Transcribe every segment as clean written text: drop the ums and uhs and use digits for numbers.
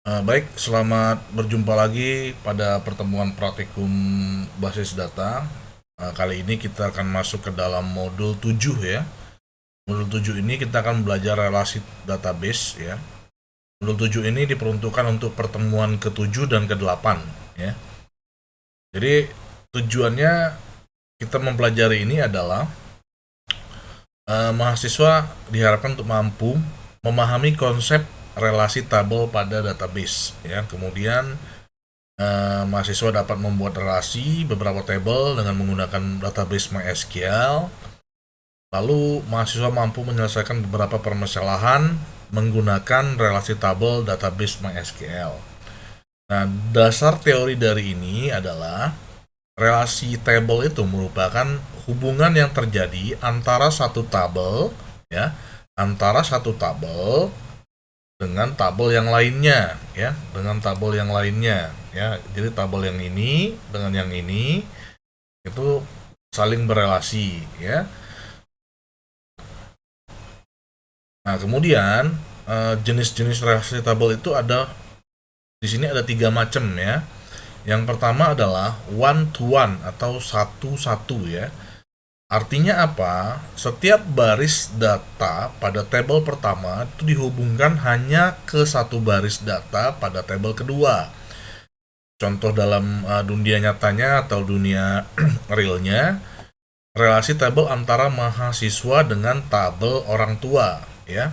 Baik, selamat berjumpa lagi pada pertemuan praktikum basis data. Kali ini kita akan masuk ke dalam modul 7 ya. Modul 7 ini kita akan belajar relasi database ya. Modul 7 ini diperuntukkan untuk pertemuan ke-7 dan ke-8 ya. Jadi tujuannya kita mempelajari ini adalah mahasiswa diharapkan untuk mampu memahami konsep relasi tabel pada database ya. Kemudian mahasiswa dapat membuat relasi beberapa tabel dengan menggunakan database MySQL. Lalu mahasiswa mampu menyelesaikan beberapa permasalahan menggunakan relasi tabel database MySQL. Nah, dasar teori dari ini adalah relasi tabel itu merupakan hubungan yang terjadi antara satu tabel ya, antara satu tabel dengan tabel yang lainnya ya, dengan tabel yang lainnya ya. Jadi tabel yang ini dengan yang ini itu saling berelasi ya. Nah, kemudian jenis-jenis relasi tabel itu ada di sini ada 3 macam ya. Yang pertama adalah one to one atau satu-satu ya. Artinya apa? Setiap baris data pada tabel pertama itu dihubungkan hanya ke satu baris data pada tabel kedua. Contoh dalam dunia nyatanya atau dunia realnya, relasi tabel antara mahasiswa dengan tabel orang tua ya.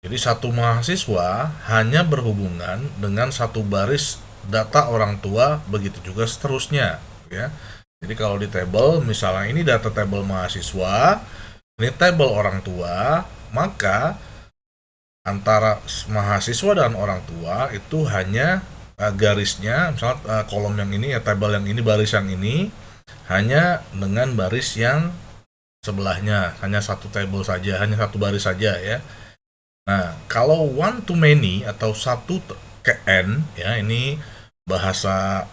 Jadi satu mahasiswa hanya berhubungan dengan satu baris data orang tua, begitu juga seterusnya ya. Jadi kalau di tabel misalnya ini data tabel mahasiswa, ini tabel orang tua, maka antara mahasiswa dan orang tua itu hanya garisnya, misalnya kolom yang ini ya, tabel yang ini, baris yang ini hanya dengan baris yang sebelahnya, hanya satu tabel saja, hanya satu baris saja ya. Nah, kalau one to many atau satu ke n ya, ini bahasa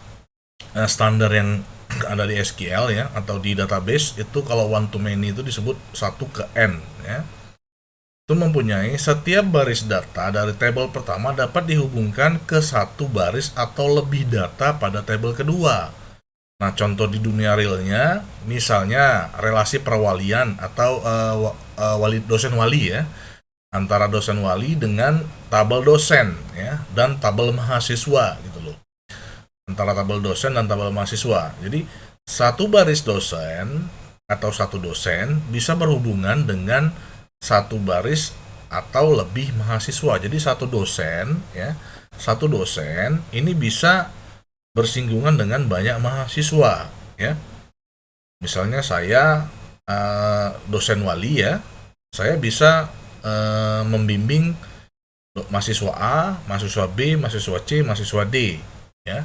standar yang ada di SQL ya atau di database. Itu kalau one to many itu disebut satu ke n ya. Itu mempunyai setiap baris data dari tabel pertama dapat dihubungkan ke satu baris atau lebih data pada tabel kedua. Nah, contoh di dunia realnya misalnya relasi perwalian atau dosen wali ya, antara dosen wali dengan tabel dosen ya, dan tabel mahasiswa gitu loh, antara tabel dosen dan tabel mahasiswa. Jadi satu baris dosen atau satu dosen bisa berhubungan dengan satu baris atau lebih mahasiswa. Jadi satu dosen ya, satu dosen ini bisa bersinggungan dengan banyak mahasiswa ya. Misalnya saya dosen wali ya, saya bisa membimbing mahasiswa A, mahasiswa B, mahasiswa C, mahasiswa D ya.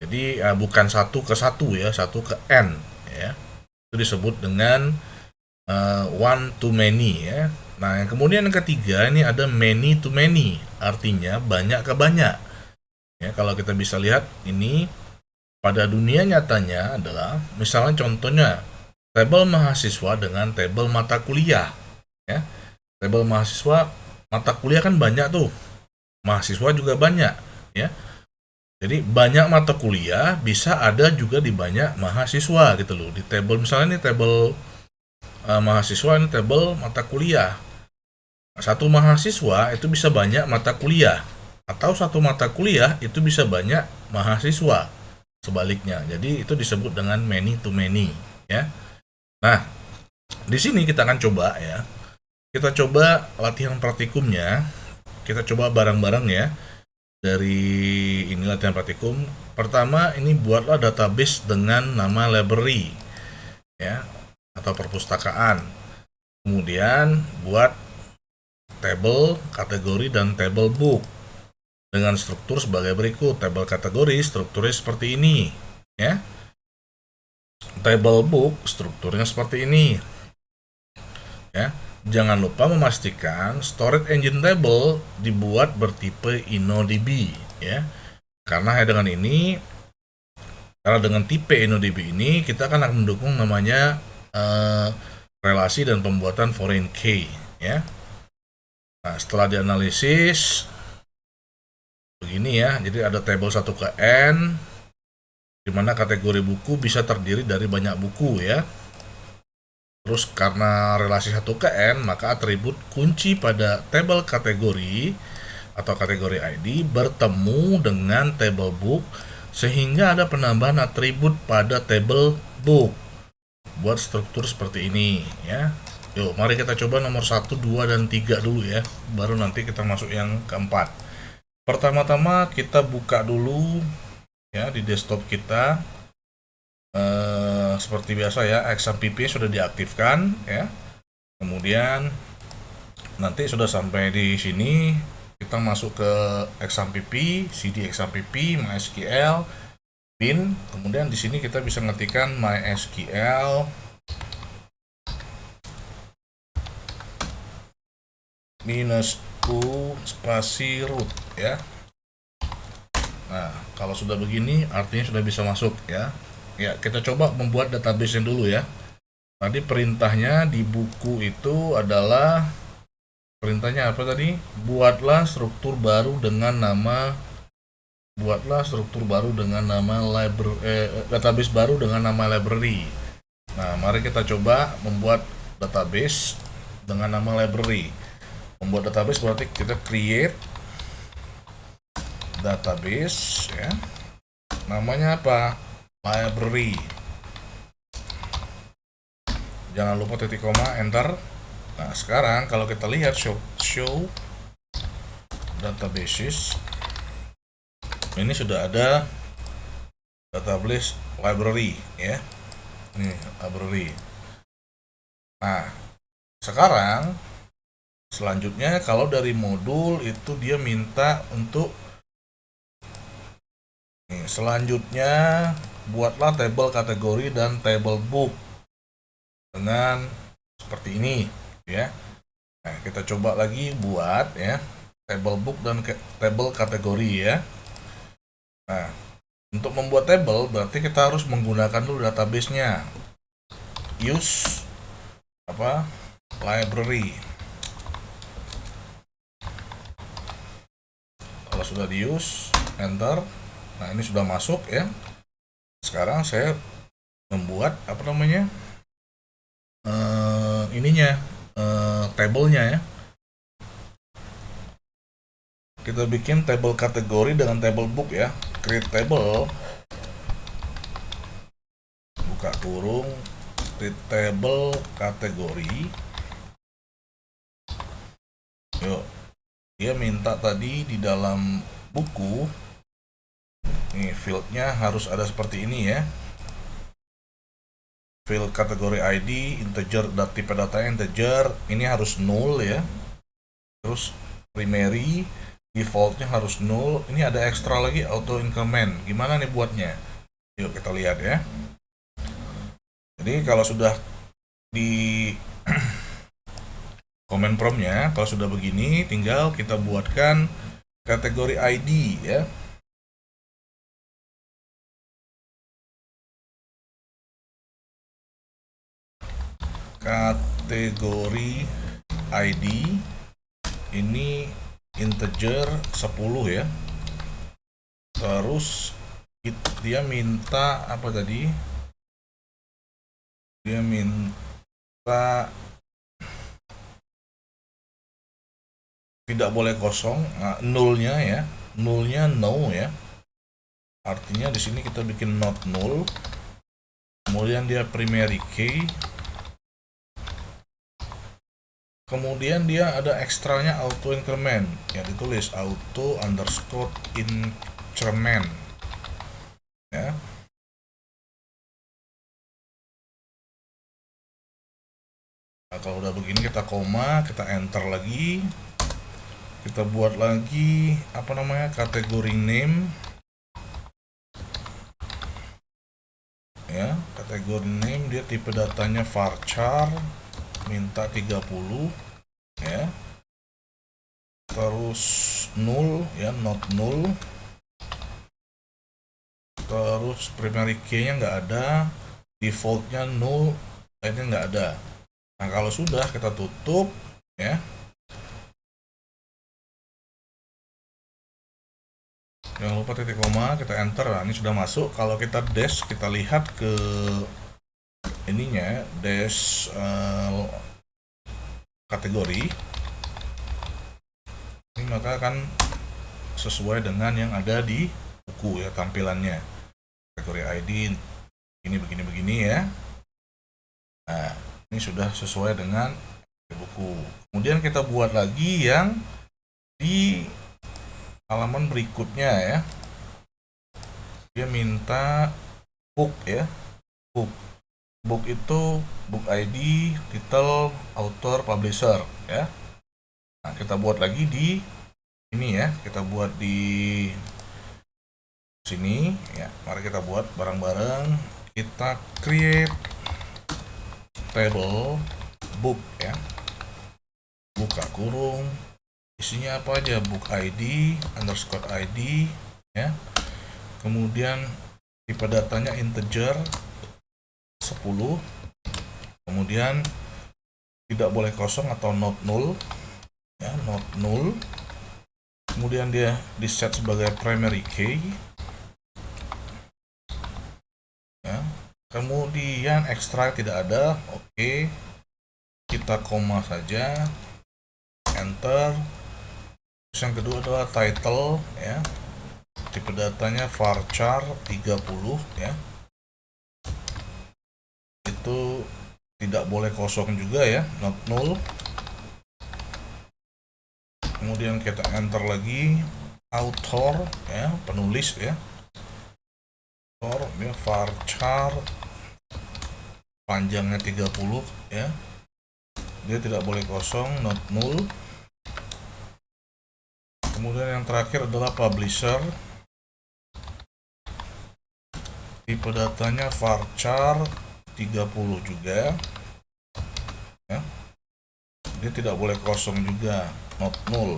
Jadi bukan satu ke satu ya, satu ke n ya. Itu disebut dengan one to many ya. Nah, yang kemudian yang ketiga ini ada many to many, artinya banyak ke banyak. Ya, kalau kita bisa lihat ini pada dunia nyatanya adalah misalnya contohnya tabel mahasiswa dengan tabel mata kuliah ya. Tabel mahasiswa mata kuliah kan banyak tuh, mahasiswa juga banyak ya. Jadi banyak mata kuliah bisa ada juga di banyak mahasiswa gitu loh. Di tabel misalnya ini tabel mahasiswa, ini tabel mata kuliah. Satu mahasiswa itu bisa banyak mata kuliah, atau satu mata kuliah itu bisa banyak mahasiswa. Sebaliknya. Jadi itu disebut dengan many to many ya. Nah, di sini kita akan coba ya. Kita coba latihan praktikumnya. Kita coba bareng-bareng ya. Dari ini latihan praktikum. Pertama, ini buatlah database dengan nama library ya, atau perpustakaan. Kemudian buat table, kategori, dan table book dengan struktur sebagai berikut. Table kategori strukturnya seperti ini ya. Table book strukturnya seperti ini ya. Jangan lupa memastikan storage engine table dibuat bertipe InnoDB ya. Karena dengan ini, karena dengan tipe InnoDB ini kita akan mendukung namanya relasi dan pembuatan foreign key ya. Nah, setelah dianalisis begini ya. Jadi ada tabel 1 ke N, di mana kategori buku bisa terdiri dari banyak buku ya. Terus karena relasi 1 ke N, maka atribut kunci pada tabel kategori atau kategori ID bertemu dengan table book, sehingga ada penambahan atribut pada table book buat struktur seperti ini ya. Yuk, mari kita coba nomor 1, 2, dan 3 dulu ya, baru nanti kita masuk yang keempat. Pertama-tama kita buka dulu ya di desktop kita. Seperti biasa ya, XAMPP sudah diaktifkan ya. Kemudian nanti sudah sampai di sini, kita masuk ke XAMPP, cd XAMPP, MySQL, bin. Kemudian di sini kita bisa ngetikkan MySQL -u spasi root ya. Nah, kalau sudah begini artinya sudah bisa masuk ya. Ya, kita coba membuat database-nya dulu ya. Tadi perintahnya di buku itu adalah, perintahnya apa tadi? Buatlah struktur baru dengan nama database baru dengan nama library. Nah, mari kita coba membuat database dengan nama library. Membuat database berarti kita create database ya. Namanya apa? Library. Jangan lupa titik koma, enter. Nah, sekarang kalau kita lihat show databases, ini sudah ada database library ya. Ini library. Nah, sekarang selanjutnya kalau dari modul itu dia minta untuk selanjutnya buatlah table kategori dan table book dengan seperti ini ya. Nah, kita coba lagi buat ya table book dan table kategori ya. Nah, untuk membuat table berarti kita harus menggunakan dulu database-nya. Use library. Kalau sudah di use, enter. Nah, ini sudah masuk ya. Sekarang saya membuat tabelnya ya. Kita bikin table kategori dengan table book ya. Create table, buka kurung, create table kategori. Yuk, dia minta tadi di dalam buku, nih fieldnya harus ada seperti ini ya. Field kategori ID integer, tipe datanya integer, ini harus null ya. Terus primary defaultnya harus null. Ini ada ekstra lagi, auto increment. Gimana nih buatnya? Yuk kita lihat ya. Jadi kalau sudah di command promptnya, kalau sudah begini, tinggal kita buatkan kategori ID ya. Kategori ID ini integer 10 ya. Terus dia minta apa tadi? Dia minta tidak boleh kosong, nullnya ya. Nullnya no ya. Artinya di sini kita bikin not null. Kemudian dia primary key. Kemudian dia ada ekstranya auto increment, yang ditulis auto underscore increment ya. Nah, kalau udah begini kita koma, kita enter lagi, kita buat lagi kategori name ya. Kategori name dia tipe datanya varchar, minta 30 ya. Terus null ya, not null. Terus primary key nya nggak ada, defaultnya null, lainnya nggak ada. Nah, kalau sudah kita tutup ya. Jangan lupa titik koma, kita enter. Nah, ini sudah masuk. Kalau kita dash, kita lihat ke ininya, dash kategori. Ini maka akan sesuai dengan yang ada di buku ya, tampilannya. Kategori ID ini begini-begini ya. Nah, ini sudah sesuai dengan buku. Kemudian kita buat lagi yang di halaman berikutnya ya. Dia minta book ya. Book itu book ID, title, author, publisher ya. Nah, kita buat lagi di ini ya. Kita buat di sini ya. Mari kita buat bareng-bareng. Kita create table book ya. Buka kurung, isinya apa aja, book ID underscore ID ya. Kemudian tipe datanya integer 10. Kemudian tidak boleh kosong atau not null ya, not null. Kemudian dia di set sebagai primary key ya. Kemudian extra tidak ada, oke. Kita koma saja, enter. Terus yang kedua adalah title ya, tipe datanya varchar 30 ya. Itu tidak boleh kosong juga ya, not null. Kemudian kita enter lagi, author ya, penulis ya, author ya, varchar panjangnya 30 ya, dia tidak boleh kosong, not null. Kemudian yang terakhir adalah publisher, tipe datanya varchar 30 juga ya, dia tidak boleh kosong juga, not null.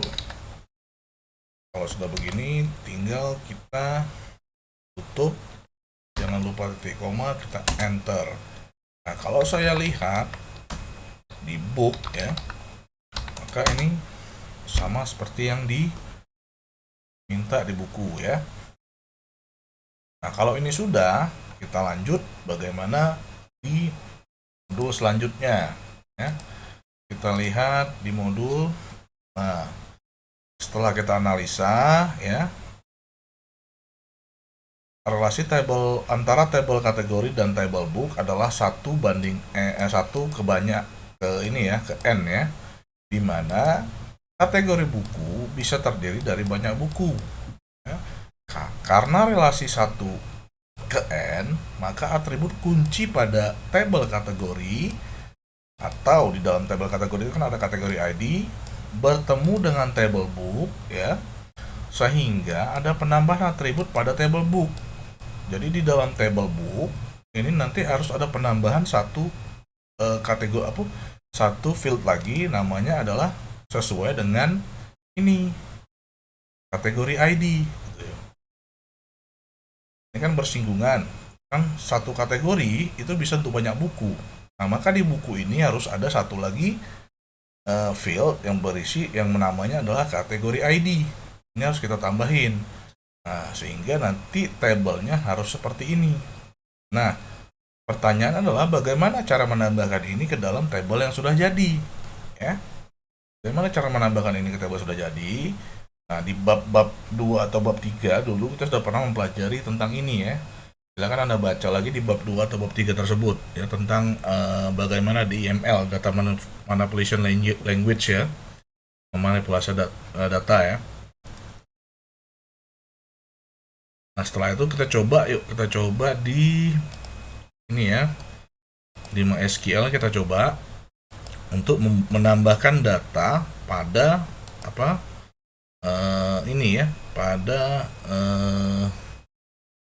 Kalau sudah begini tinggal kita tutup, jangan lupa titik koma, kita enter. Nah, kalau saya lihat di book ya, maka ini sama seperti yang diminta di buku ya. Nah, kalau ini sudah, kita lanjut bagaimana di modul selanjutnya ya. Kita lihat di modul. Nah, setelah kita analisa ya, relasi table antara table kategori dan table book adalah 1 ke banyak ke ini ya, ke n ya, dimana kategori buku bisa terdiri dari banyak buku ya. Karena relasi 1 ke n, maka atribut kunci pada table kategori atau di dalam table kategori itu kan ada kategori ID bertemu dengan table book ya, sehingga ada penambahan atribut pada table book. Jadi di dalam table book ini nanti harus ada penambahan satu kategori apa, satu field lagi, namanya adalah sesuai dengan ini kategori ID. Ini kan bersinggungan, kan satu kategori itu bisa untuk banyak buku. Nah, maka di buku ini harus ada satu lagi field yang berisi yang namanya adalah kategori ID. Ini harus kita tambahin. Nah, sehingga nanti tabelnya harus seperti ini. Nah, pertanyaan adalah bagaimana cara menambahkan ini ke dalam tabel yang sudah jadi ya. Bagaimana cara menambahkan ini ke tabel sudah jadi? Nah, di bab 2 atau bab 3 dulu kita sudah pernah mempelajari tentang ini ya. Silakan Anda baca lagi di bab 2 atau bab 3 tersebut ya, tentang bagaimana di IML, data manipulation language ya, memanipulasi data ya. Nah, setelah itu kita coba di ini ya, di MySQL kita coba untuk menambahkan data pada apa ini ya, pada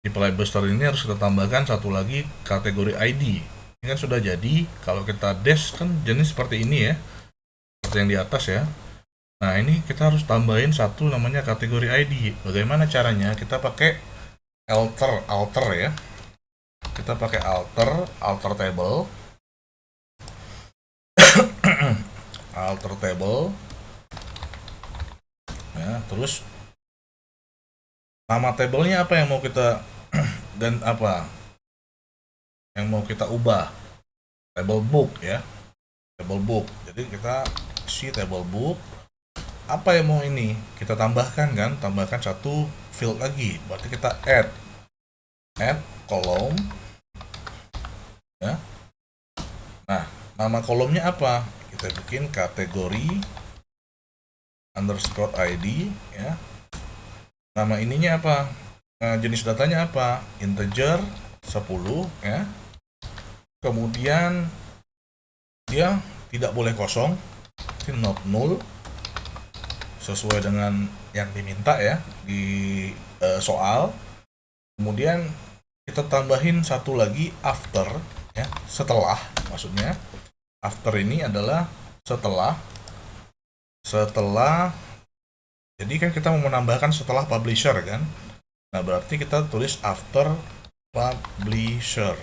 di Play Store ini harus kita tambahkan satu lagi kategori ID. Ini kan sudah jadi. Kalau kita dash kan jenis seperti ini ya, seperti yang di atas ya. Nah, ini kita harus tambahin satu namanya kategori ID. Bagaimana caranya? Kita pakai alter ya. Kita pakai alter table. Alter table. Ya, terus Nama tabelnya apa yang mau kita dan apa yang mau kita ubah? Table book ya, table book. Jadi kita isi table book. Apa yang mau ini kita tambahkan kan? Tambahkan satu field lagi. Berarti kita add column ya. Nah, nama kolomnya apa? Kita bikin kategori underscore ID ya. Nama ininya apa? Nah, jenis datanya apa? Integer 10 ya. Kemudian dia tidak boleh kosong, not null, sesuai dengan yang diminta ya di soal. Kemudian kita tambahin satu lagi after ya, setelah, maksudnya after ini adalah setelah jadi kan kita mau menambahkan setelah publisher kan. Nah, berarti kita tulis after publisher.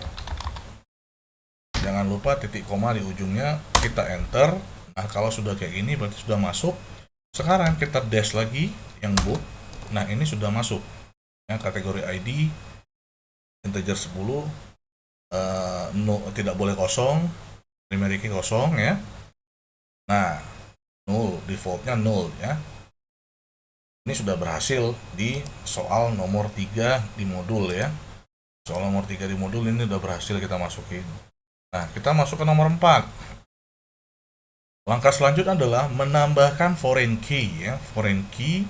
Jangan lupa titik koma di ujungnya, kita enter. Nah, kalau sudah kayak gini berarti sudah masuk. Sekarang kita dash lagi yang book. Nah, ini sudah masuk. Ya, kategori ID integer 10, no, tidak boleh kosong, primary key kosong ya. Nah, null, defaultnya null ya. Ini sudah berhasil di soal nomor 3 di modul ya. Soal nomor 3 di modul ini sudah berhasil kita masukin. Nah, kita masuk ke nomor 4. Langkah selanjutnya adalah menambahkan foreign key ya, foreign key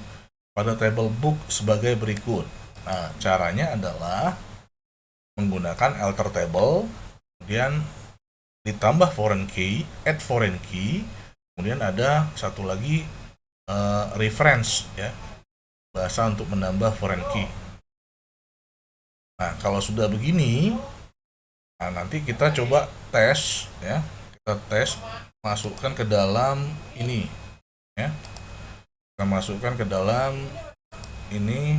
pada table book sebagai berikut. Nah, caranya adalah menggunakan alter table, kemudian ditambah foreign key, add foreign key, kemudian ada satu lagi reference ya, bahasa untuk menambah foreign key. Nah, kalau sudah begini, nah nanti kita coba tes ya, kita tes masukkan ke dalam ini ya, kita masukkan ke dalam ini.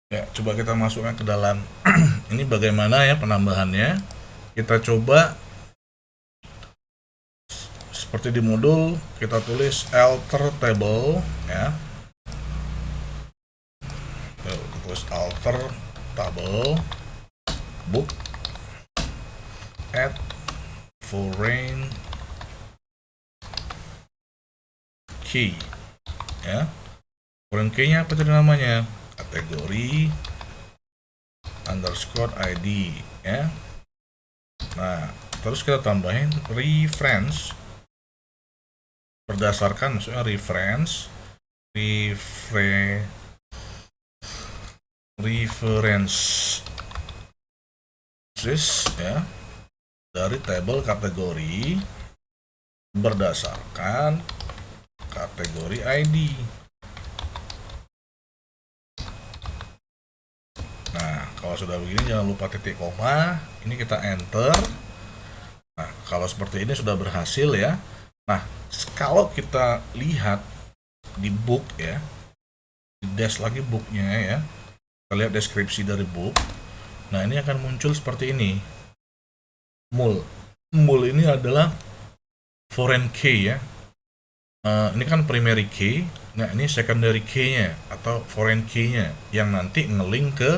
Ya, coba kita masukkan ke dalam ini bagaimana ya penambahannya. Kita coba seperti di modul, kita tulis alter table ya. Kita tulis alter table book add foreign key ya. Foreign key-nya apa tadi namanya? Kategori underscore ID ya. Nah, terus kita tambahin reference berdasarkan, maksudnya reference ya, dari table kategori berdasarkan kategori ID. Nah, kalau sudah begini jangan lupa titik koma, ini kita enter. Nah, kalau seperti ini sudah berhasil ya. Nah, kalau kita lihat di book ya, di dash lagi booknya ya, kita lihat deskripsi dari book. Nah, ini akan muncul seperti ini. Mul ini adalah foreign key ya. Ini kan primary key. Nah, ini secondary key-nya atau foreign key-nya yang nanti ngelink ke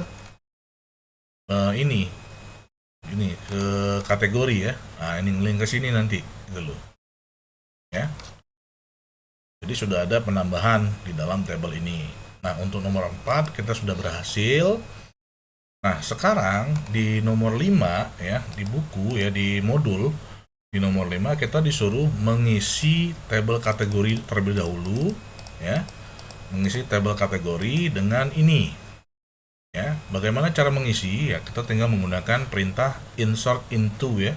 ini ke kategori ya. Nah, ini ngelink ke sini nanti gitu loh ya. Jadi sudah ada penambahan di dalam tabel ini. Nah, untuk nomor 4 kita sudah berhasil. Nah, sekarang di nomor 5 ya, di buku ya, di modul di nomor 5 kita disuruh mengisi tabel kategori terlebih dahulu ya. Mengisi tabel kategori dengan ini ya. Bagaimana cara mengisi? Ya, kita tinggal menggunakan perintah insert into ya.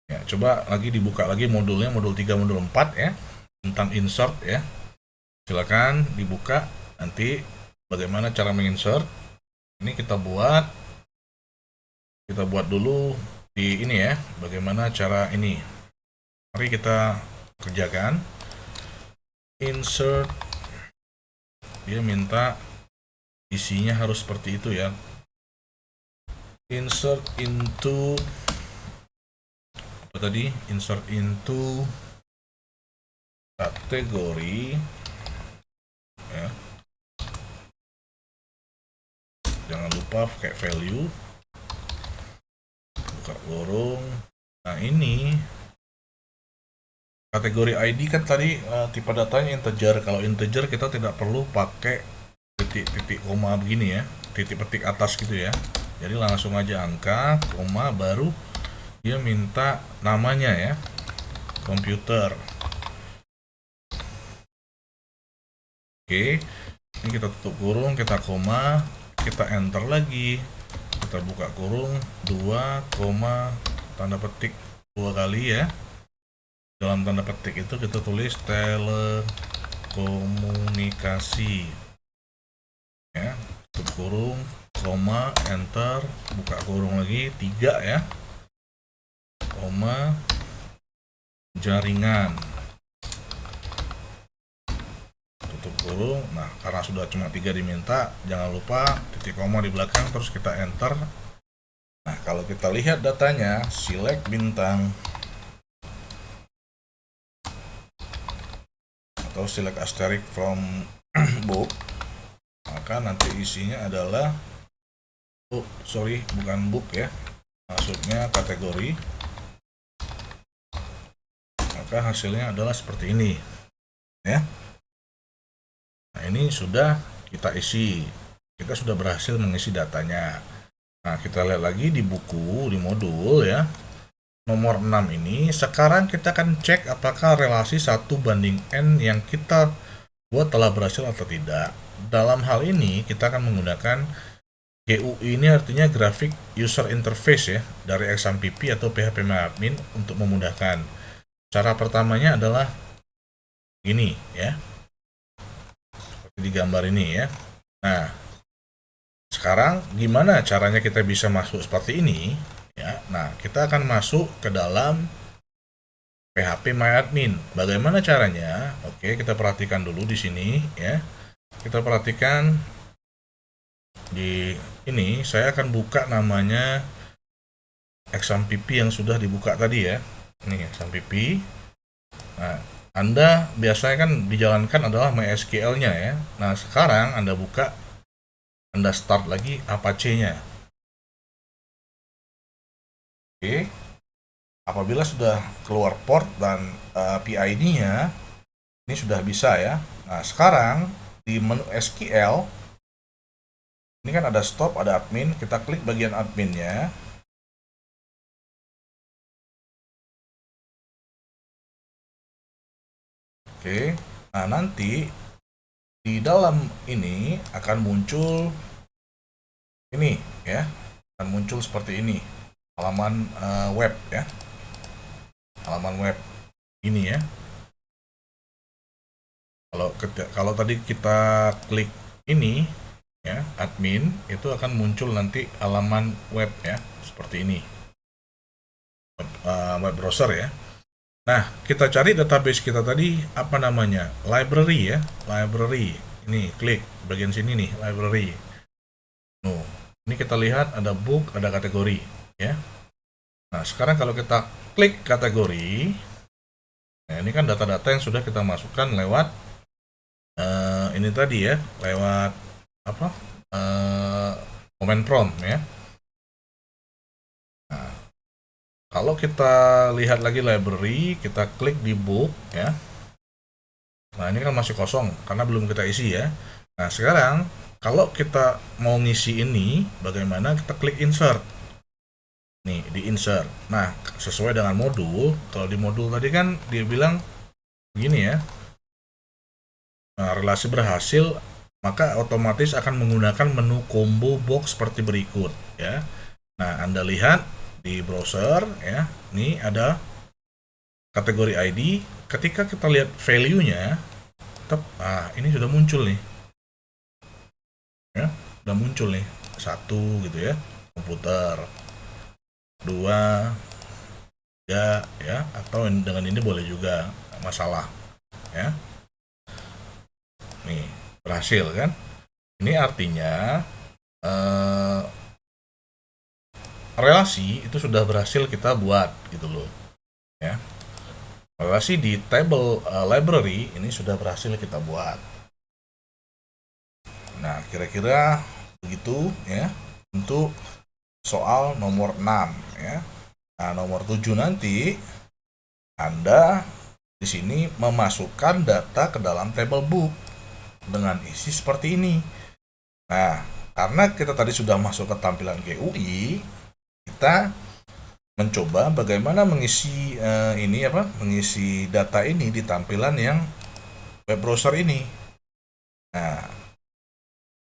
Ya, coba lagi dibuka lagi modulnya, modul 3 modul 4 ya, tentang insert ya. Silakan dibuka nanti bagaimana cara menginsert. Ini kita buat dulu di ini ya, bagaimana cara ini. Mari kita kerjakan. Insert, dia minta isinya harus seperti itu ya. Insert into apa tadi? Insert into kategori ya, jangan lupa pakai value, buka kurung. Nah ini kategori ID kan tadi tipe datanya integer. Kalau integer kita tidak perlu pakai titik-titik koma begini ya, titik petik atas gitu ya. Jadi langsung aja angka, koma, baru dia minta namanya ya, komputer. Oke, ini kita tutup kurung, kita koma, kita enter lagi, kita buka kurung, 2, tanda petik 2 kali ya. Dalam tanda petik itu kita tulis telekomunikasi ya, tutup kurung, koma, enter, buka kurung lagi, 3 ya, koma, jaringan, tutup kurung. Nah karena sudah cuma 3 diminta, jangan lupa titik koma di belakang, terus kita enter. Nah kalau kita lihat datanya, select bintang atau select asterisk from book, maka nanti isinya adalah bukan book ya, maksudnya kategori. Maka hasilnya adalah seperti ini ya. Nah ini sudah kita isi, kita sudah berhasil mengisi datanya. Nah kita lihat lagi di buku, di modul ya, nomor 6 ini. Sekarang kita akan cek apakah relasi 1:n yang kita buat telah berhasil atau tidak. Dalam hal ini kita akan menggunakan GUI, ini artinya graphic user interface ya, dari XAMPP atau PHP-MyAdmin untuk memudahkan. Cara pertamanya adalah ini ya, seperti di gambar ini ya. Nah sekarang gimana caranya kita bisa masuk seperti ini ya? Nah kita akan masuk ke dalam PHP-MyAdmin. Bagaimana caranya? Oke, kita perhatikan dulu di sini ya. Kita perhatikan di ini, saya akan buka namanya XAMPP yang sudah dibuka tadi ya. Ini XAMPP. Nah, Anda biasanya kan dijalankan adalah MySQL-nya ya. Nah, sekarang Anda buka, Anda start lagi Apache-nya. Oke. Apabila sudah keluar port dan PID-nya, ini sudah bisa ya. Nah, sekarang di menu SQL, ini kan ada stop, ada admin, kita klik bagian adminnya. Oke, nah nanti di dalam ini akan muncul ini ya, akan muncul seperti ini, halaman web ya, halaman web ini ya. Kalau tadi kita klik ini ya, admin, itu akan muncul nanti halaman web ya, seperti ini, web browser ya. Nah kita cari database kita tadi, apa namanya, library ya, library. Ini klik bagian sini nih, library. Ini kita lihat ada book, ada kategori ya. Nah sekarang kalau kita klik kategori, nah ini kan data-data yang sudah kita masukkan lewat ini tadi ya, lewat apa, command prompt ya. Nah, kalau kita lihat lagi library, kita klik di book ya. Nah ini kan masih kosong karena belum kita isi ya. Nah sekarang kalau kita mau ngisi ini, bagaimana? Kita klik insert. Nih di insert. Nah sesuai dengan modul, kalau di modul tadi kan dia bilang begini ya. Nah, relasi berhasil, maka otomatis akan menggunakan menu combo box seperti berikut ya. Nah Anda lihat di browser ya, ini ada kategori ID. Ketika kita lihat value-nya, ini sudah muncul nih ya, sudah muncul nih, 1 gitu ya, komputer, 2, 3 ya, atau dengan ini boleh juga, masalah ya. Nih berhasil kan, ini artinya relasi itu sudah berhasil kita buat gitu loh ya. Relasi di table library ini sudah berhasil kita buat. Nah, kira-kira begitu ya untuk soal nomor 6 ya. Nah, nomor 7 nanti Anda di sini memasukkan data ke dalam table book dengan isi seperti ini. Nah, karena kita tadi sudah masuk ke tampilan GUI, kita mencoba bagaimana mengisi mengisi data ini di tampilan yang web browser ini. Nah,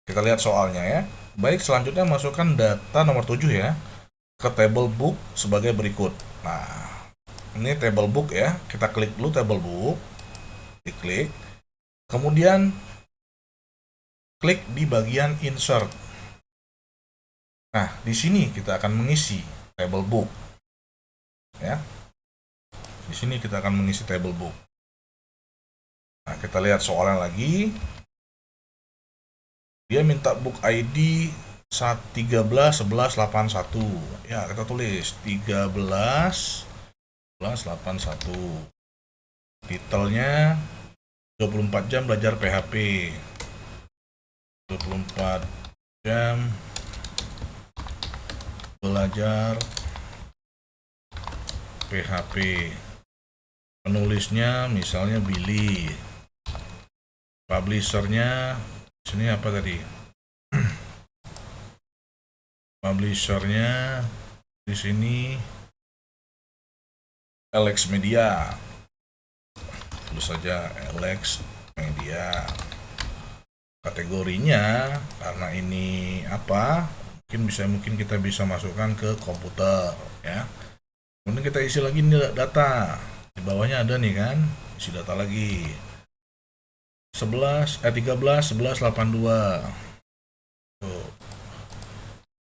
kita lihat soalnya ya. Baik, selanjutnya masukkan data nomor 7 ya ke table book sebagai berikut. Nah, ini table book ya. Kita klik dulu table book. Diklik. Kemudian klik di bagian insert. Nah, di sini kita akan mengisi table book. Ya. Di sini kita akan mengisi table book. Nah, kita lihat soalnya lagi. Dia minta book ID 13 11 81. Ya, kita tulis 13 11 81. Titelnya 24 jam belajar PHP. 24 jam belajar PHP. Penulisnya misalnya Billy. Publishernya sini apa tadi? Publishernya di sini Alex Media. Tulis saja Alex Media. Kategorinya karena ini apa? Mungkin kita bisa masukkan ke komputer ya. Kemudian kita isi lagi nih data. Di bawahnya ada nih kan, isi data lagi. 13 11 82. Tuh.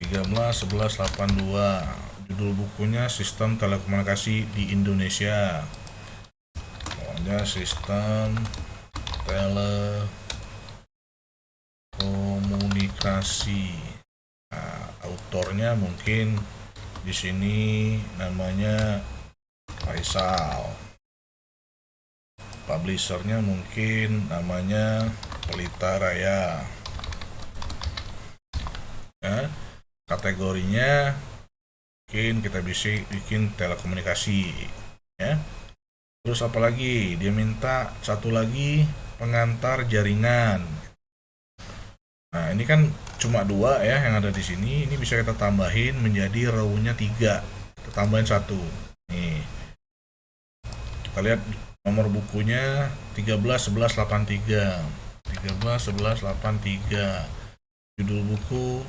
13 11 82. Judul bukunya Sistem Telekomunikasi di Indonesia. Pokoknya Sistem Telekomunikasi. Nah, autornya mungkin di sini namanya Faisal. Publishernya mungkin namanya Pelita Raya. Ya, kategorinya mungkin kita bisa bikin telekomunikasi. Ya. Terus apa lagi? Dia minta satu lagi pengantar jaringan. Nah, ini kan cuma 2 ya yang ada di sini. Ini bisa kita tambahin menjadi row-nya 3. Kita tambahin 1. Nih. Kita lihat nomor bukunya 13 11 83. 13 11 83. Judul buku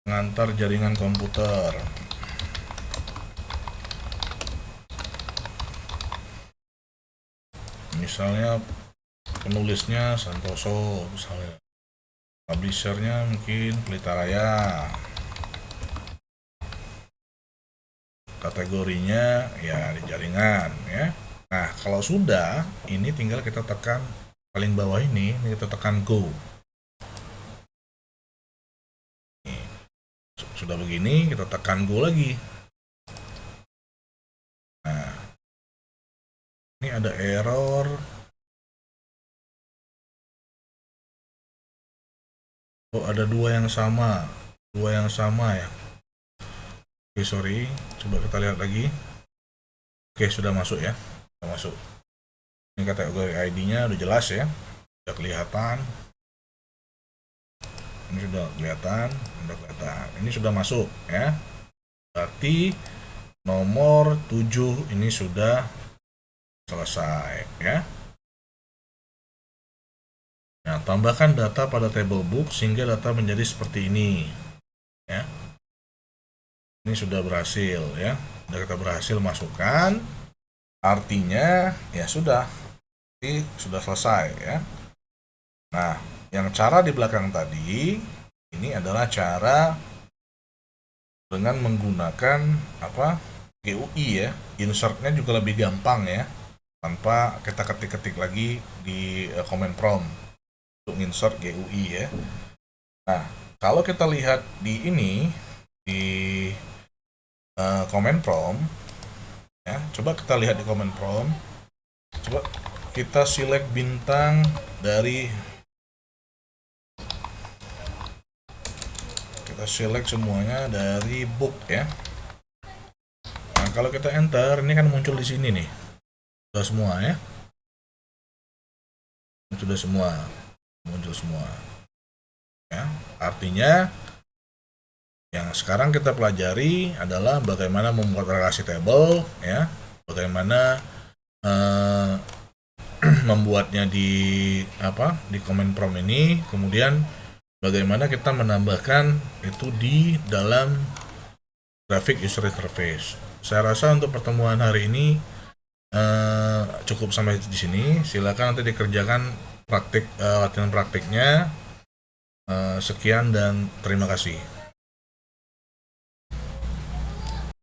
pengantar jaringan komputer. Misalnya penulisnya Santoso misalnya. Publishernya mungkin Pelita Raya. Kategorinya ya di jaringan ya. Nah, kalau sudah, ini tinggal kita tekan paling bawah ini kita tekan go. Nih, sudah begini, kita tekan go lagi. Nah, ini ada error. Oh, ada 2 yang sama. 2 yang sama ya. Oke, sorry. Coba kita lihat lagi. Oke, sudah masuk ya. Sudah masuk. Ini kategori ID-nya udah jelas ya. Sudah kelihatan. Ini sudah kelihatan. Ini sudah masuk ya. Berarti nomor 7 ini sudah selesai ya. Nah, tambahkan data pada table book sehingga data menjadi seperti ini. Ya. Ini sudah berhasil ya. Sudah kita berhasil masukkan. Artinya ya sudah. Ini sudah selesai ya. Nah, yang cara di belakang tadi ini adalah cara dengan menggunakan GUI ya. Insertnya juga lebih gampang ya. Tanpa kita ketik-ketik lagi di command prompt untuk insert GUI ya. Nah, kalau kita lihat di ini di command prompt ya, Coba kita lihat di command prompt. Coba kita select bintang dari, kita select semuanya dari book ya. Nah, kalau kita enter, ini kan muncul di sini nih. Sudah semua ya. Sudah semua. Muncul semua. Ya, artinya yang sekarang kita pelajari adalah bagaimana membuat relasi table ya. Bagaimana membuatnya di command prompt ini, kemudian bagaimana kita menambahkan itu di dalam grafik user interface. Saya rasa untuk pertemuan hari ini cukup sampai di sini. Silakan nanti dikerjakan latihan praktiknya. Sekian dan terima kasih.